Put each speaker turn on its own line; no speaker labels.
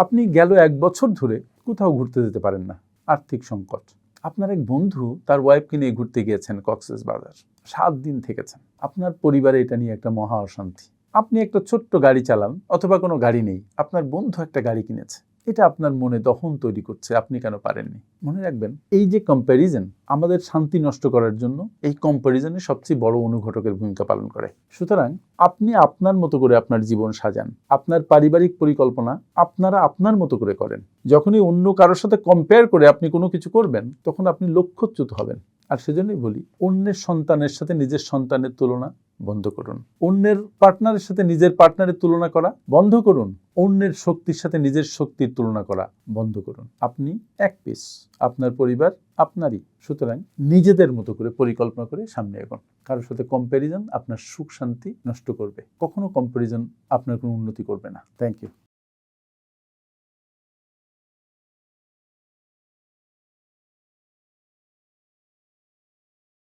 আপনি গেল 1 বছর ধরে কোথাও ঘুরতে যেতে পারেন না, আর্থিক সংকট। আপনার এক বন্ধু তার ওয়াইফকে নিয়ে ঘুরতে গিয়েছেন কক্সবাজার, 7 দিন থেকেছেন। আপনার পরিবারে এটা নিয়ে একটা মহা অশান্তি। আপনি একটা ছোট্ট গাড়ি চালান অথবা কোনো গাড়ি নেই, আপনার বন্ধু একটা গাড়ি কিনেছে। এটা আপনার মনে দহন তৈরি করছে, আপনি কেন পারেননি। মনে রাখবেন, এই যে কম্প্যারিজন আমাদের শান্তি নষ্ট করার জন্য, এই কম্প্যারিজনে সবচেয়ে বড় অনুঘটকের ভূমিকা পালন করে। সুতরাং আপনি আপনার মতো করে আপনার জীবন সাজান, আপনার পারিবারিক পরিকল্পনা আপনারা আপনার মতো করে করেন। যখনই অন্য কারোর সাথে কম্পেয়ার করে আপনি কোনো কিছু করবেন, তখন আপনি লক্ষ্যচ্যুত হবেন। আর সেজন্যই বলি, অন্যের সন্তানের সাথে নিজের সন্তানের তুলনা বন্ধ করুন। অন্যের পার্টনারের সাথে নিজের পার্টনারের তুলনা করা বন্ধ করুন। অন্যের শক্তির সাথে নিজের শক্তির তুলনা করা বন্ধ করুন। আপনি এক পিস, আপনার পরিবার আপনারই। সুতরাং নিজেদের মতো করে পরিকল্পনা করে সামনে এগোন। কারোর সাথে কম্প্যারিজন আপনার সুখ শান্তি নষ্ট করবে। কখনো কম্প্যারিজন আপনার কোনো উন্নতি করবে না। Thank you.